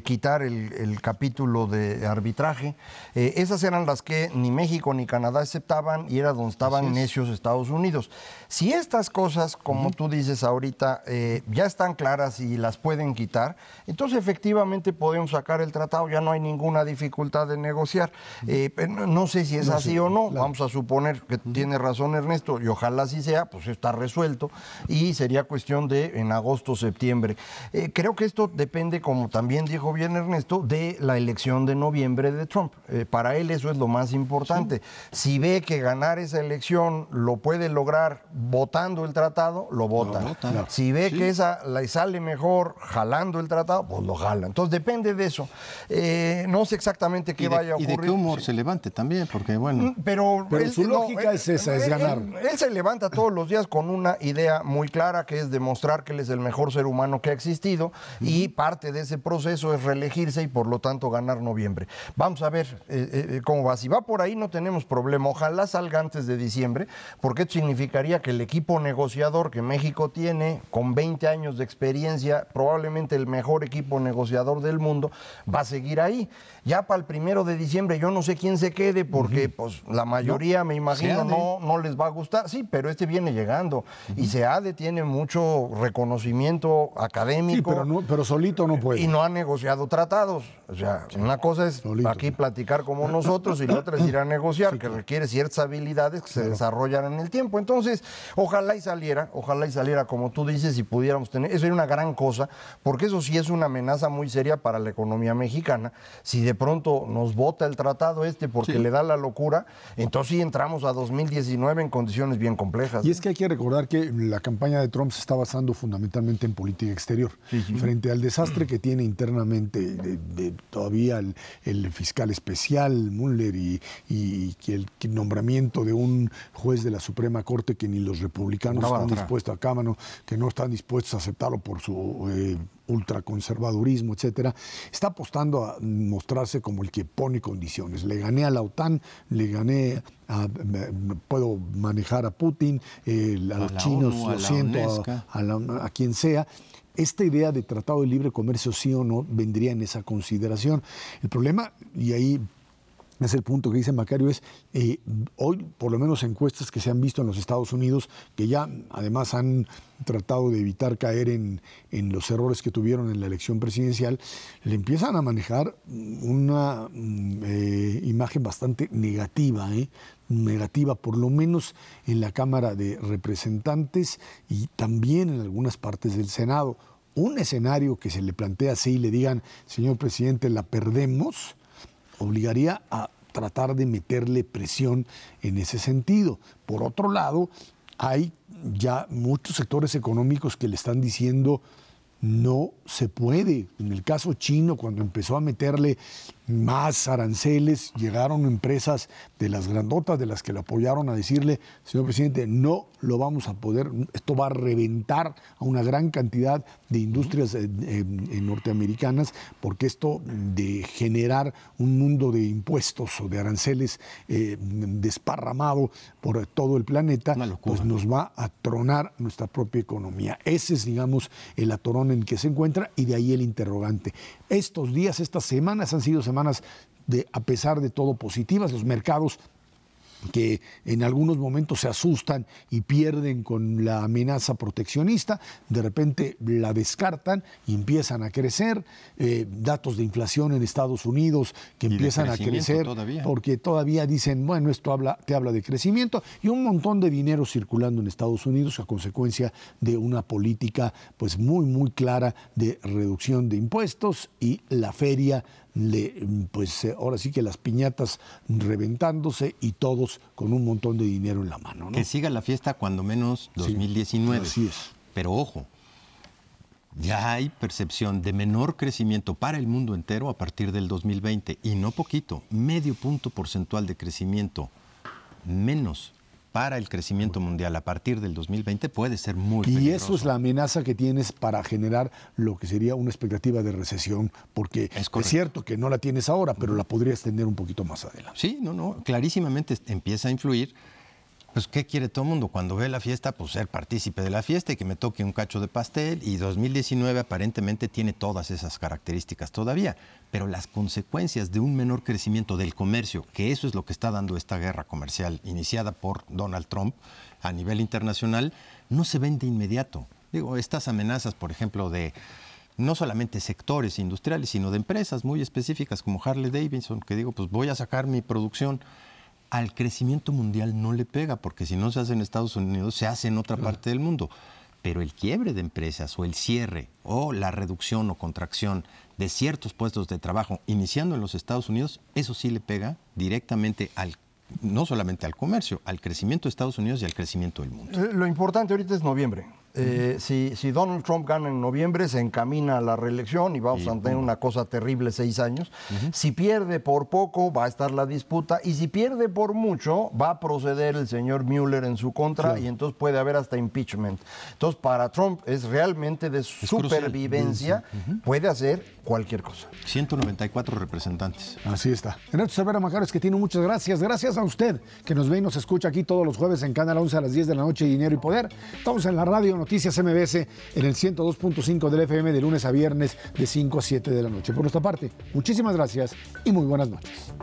quitar el capítulo de arbitraje. Esas eran las que ni México ni Canadá aceptaban y era donde estaban necios Estados Unidos. Si estas cosas, como tú dices ahorita, ya están claras y las pueden quitar, entonces efectivamente podemos sacar el tratado, ya no hay ninguna dificultad de negociar. No sé si es así o no, vamos a suponer que tiene razón Ernesto, y ojalá así sea, pues está resuelto, y sería cuestión de en agosto, septiembre. Creo que esto depende, como también dijo bien Ernesto, de la elección de noviembre de Trump. Para él eso es lo más importante. Si ve que ganar esa elección lo puede lograr votando el tratado, lo vota. Si ve que esa le sale mejor jalando el tratado, pues lo jala. Entonces depende de eso. No sé exactamente qué vaya a ocurrir. Y de qué humor se levante también, porque bueno. Pero su lógica es esa, es ganar. Él se levanta todos los días con una idea muy clara, que es demostrar que él es el mejor ser humano que ha existido, y parte de ese proceso es reelegirse y por lo tanto ganar noviembre. Vamos a ver cómo va. Si va por ahí no tenemos problema. Ojalá salga antes de diciembre, porque esto significaría que el equipo negociador que México tiene, con 20 años de experiencia, probablemente el mejor equipo negociador del mundo, va a seguir ahí. Ya para el 1 de diciembre yo no sé quién se quede, porque pues la mayoría, me imagino, no les va a gustar. Sí, pero este viene llegando. Y SEADE tiene mucho reconocimiento académico. Sí, pero solito no puede. Y no ha negociado tratados. O sea, una cosa es solito, aquí platicar como nosotros y la otra es ir a negociar, que requiere ciertas habilidades que se desarrollan en el tiempo. Entonces, ojalá y saliera como tú dices, y pudiéramos tener, eso sería una gran cosa, porque eso sí es una amenaza muy seria para la economía mexicana. Si de pronto nos vota el tratado porque le da la locura, entonces sí entramos a 2019 en condiciones bien complejas. Y es que hay que recordar que la campaña de Trump se está basando fundamentalmente en política exterior, frente al desastre que tiene internamente todavía el fiscal especial Mueller y que el nombramiento de un juez de la Suprema Corte que ni los republicanos están dispuestos a Cámara, que no están dispuestos a aceptarlo por su ultraconservadurismo, etcétera, está apostando a mostrarse como el que pone condiciones. Le gané a la OTAN, puedo manejar a Putin, a los chinos, ONU, lo siento, a quien sea. Esta idea de tratado de libre comercio sí o no vendría en esa consideración. El problema, y ahí es el punto que dice Macario, es hoy, por lo menos encuestas que se han visto en los Estados Unidos, que ya además han tratado de evitar caer en los errores que tuvieron en la elección presidencial, le empiezan a manejar una imagen bastante negativa, negativa, por lo menos en la Cámara de Representantes y también en algunas partes del Senado. Un escenario que se le plantea así y le digan, señor presidente, la perdemos, obligaría a tratar de meterle presión en ese sentido. Por otro lado, hay ya muchos sectores económicos que le están diciendo no se puede. En el caso chino, cuando empezó a meterle más aranceles, llegaron empresas de las grandotas, de las que le apoyaron, a decirle, señor presidente, no lo vamos a poder, esto va a reventar a una gran cantidad de industrias norteamericanas, porque esto de generar un mundo de impuestos o de aranceles desparramado por todo el planeta, pues nos va a tronar nuestra propia economía. Ese es, digamos, el atorón en que se encuentra, y de ahí el interrogante. Estos días, estas semanas han sido semanas a pesar de todo positivas. Los mercados que en algunos momentos se asustan y pierden con la amenaza proteccionista, de repente la descartan y empiezan a crecer. Datos de inflación en Estados Unidos que empiezan a crecer porque todavía dicen, bueno, esto te habla de crecimiento, y un montón de dinero circulando en Estados Unidos a consecuencia de una política pues muy clara de reducción de impuestos, y la feria pues ahora sí que las piñatas reventándose y todos con un montón de dinero en la mano, ¿no? Que siga la fiesta cuando menos 2019. Sí, así es. Pero ojo, ya hay percepción de menor crecimiento para el mundo entero a partir del 2020, y no poquito, medio punto porcentual de crecimiento menos para el crecimiento mundial a partir del 2020 puede ser muy Y peligroso. eso es la amenaza que tienes para generar lo que sería una expectativa de recesión, porque es cierto que no la tienes ahora, pero la podrías tener un poquito más adelante. Sí, clarísimamente empieza a influir. Pues, ¿qué quiere todo el mundo? Cuando ve la fiesta, pues ser partícipe de la fiesta y que me toque un cacho de pastel. Y 2019 aparentemente tiene todas esas características todavía. Pero las consecuencias de un menor crecimiento del comercio, que eso es lo que está dando esta guerra comercial iniciada por Donald Trump a nivel internacional, no se ven de inmediato. Digo, estas amenazas, por ejemplo, de no solamente sectores industriales, sino de empresas muy específicas como Harley Davidson, que digo, pues voy a sacar mi producción. Al crecimiento mundial no le pega, porque si no se hace en Estados Unidos, se hace en otra parte del mundo. Pero el quiebre de empresas o el cierre o la reducción o contracción de ciertos puestos de trabajo iniciando en los Estados Unidos, eso sí le pega directamente no solamente al comercio, al crecimiento de Estados Unidos y al crecimiento del mundo. Lo importante ahorita es noviembre. Si Donald Trump gana en noviembre, se encamina a la reelección y vamos a tener una cosa terrible 6 años. Si pierde por poco, va a estar la disputa. Y si pierde por mucho, va a proceder el señor Mueller en su contra y entonces puede haber hasta impeachment. Entonces, para Trump es realmente de supervivencia. Puede hacer cualquier cosa. 194 representantes. Así está. Ernesto Cervera Macaros, que tiene muchas gracias. Gracias a usted que nos ve y nos escucha aquí todos los jueves en Canal 11 a las 10 de la noche, Dinero y Poder. Estamos en la radio Noticias MBS en el 102.5 del FM de lunes a viernes de 5 a 7 de la noche. Por nuestra parte, muchísimas gracias y muy buenas noches.